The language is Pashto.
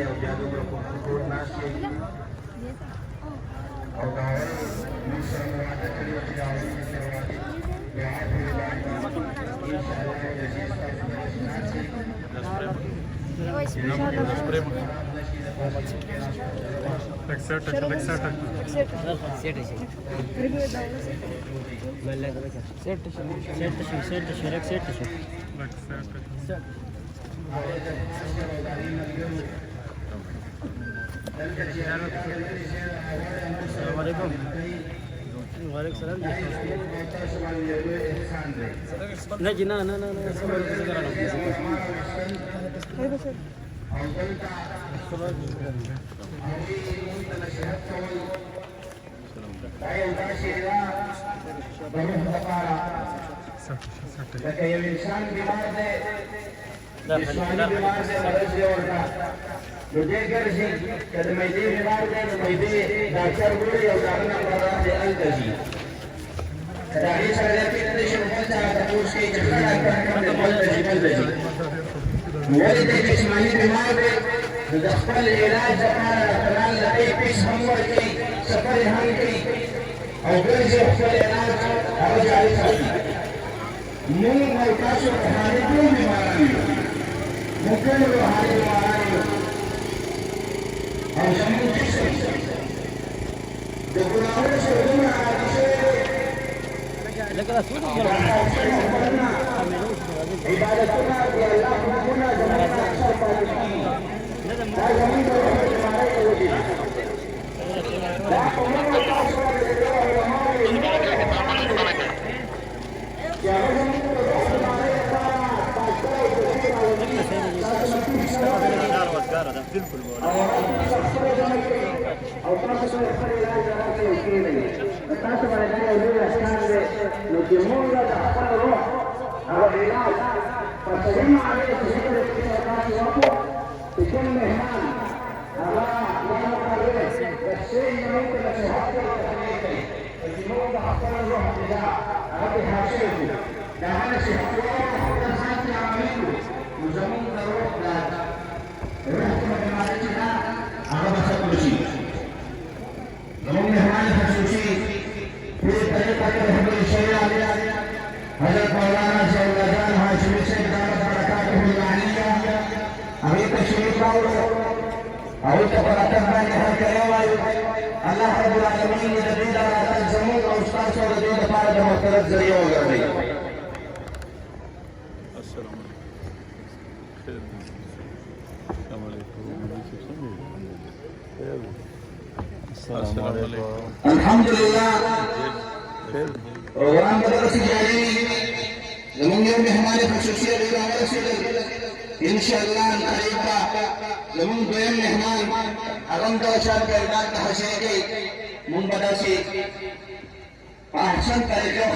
او بیا دومره ټول ناست یې او دا موږ سره مو وعده کړې وه چې د هغوی نه سره وعدې دعا پورې باندې انشاءالله د دې ستاسو ناست یې वालेकुम सलाम नहीं ना ना ना ना لکه یو انسان بیمار دی جسماني بیمار دی مرض دی ورته نو دی ګرځي که د معدې بیمار دی نو معدې ډاکټر ګوري او د هغه نه مراد دی هلته ځي که د هغې سره دی پوهېدلی شي نو بل ځای ته تپوس کوي چې ښه ډاکټر کوم دی بل ته ځي بل ته ځي نو ولې دی جسماني بیمار دی نو د خپل علاج لپاره ډاکټران له دې فیس هم ورکوي سفر یې هم کوي او ګرځي خپل علاج هغه جاري ساتي موږ او تاسو روحاني ټول بیماران یو موږ ټول روحاني بیماران یو او زموږ جسم د ګناهونو سره دومره عادي شوی دی عبادتونه د الله حکمونه زموږ نه اکثر پاتې کېږي دا زموږ د روح بیمارۍ له وجې دي دا په موږ او تاسو باندې د دغه علماو یو لوی احسان دی چې هغه زموږ د روح بیمارۍ لپاره ډاکټر او طبیب راولي تاسو مکتوب سلام او تاسو سره خپل علاج راکړئ او کښېنئ د تاسو باندې دا یو لوی احسان دی نو چې موږ د خپل روح هغه علاج په صحیح معنی په ذکر کې سره تاسو وکړو چې کوم مهمان هغه یا مقرر د شی زموږ ته نصیحت کوي تقریر کوي چې موږ د خپل روح غذا هغه پې حاصل کړو د هغه نصیحت وایو خپل ځان کې عملي کړو نو زموږ د روح د روح کومه بیماري چې ده هغه به ختم شي زموږ مهمان خصوصي پورې طریقه کې رحمت الشریعه حضرت مولانا ضیاءالله جان هاشمي صاحب دامت برکاته العالیه هغې تشریف راوړو هغوی ته په راتګ باندې هرکلی وایو الله رب العالمین د دوی د راتګ زموږ او ستاسو د دوی لپاره د مغفرت ذریعه وګرځوي الحمدلله پروګرام به دغسې جاري وي زموږ یو مهمان خصوصي هغوی راورسېدل انشاءالله قریب به زموږ دویم مهمان هغه هم دغه شان پیغام ته حاصل کوي موږ به داسې په احسن طریقه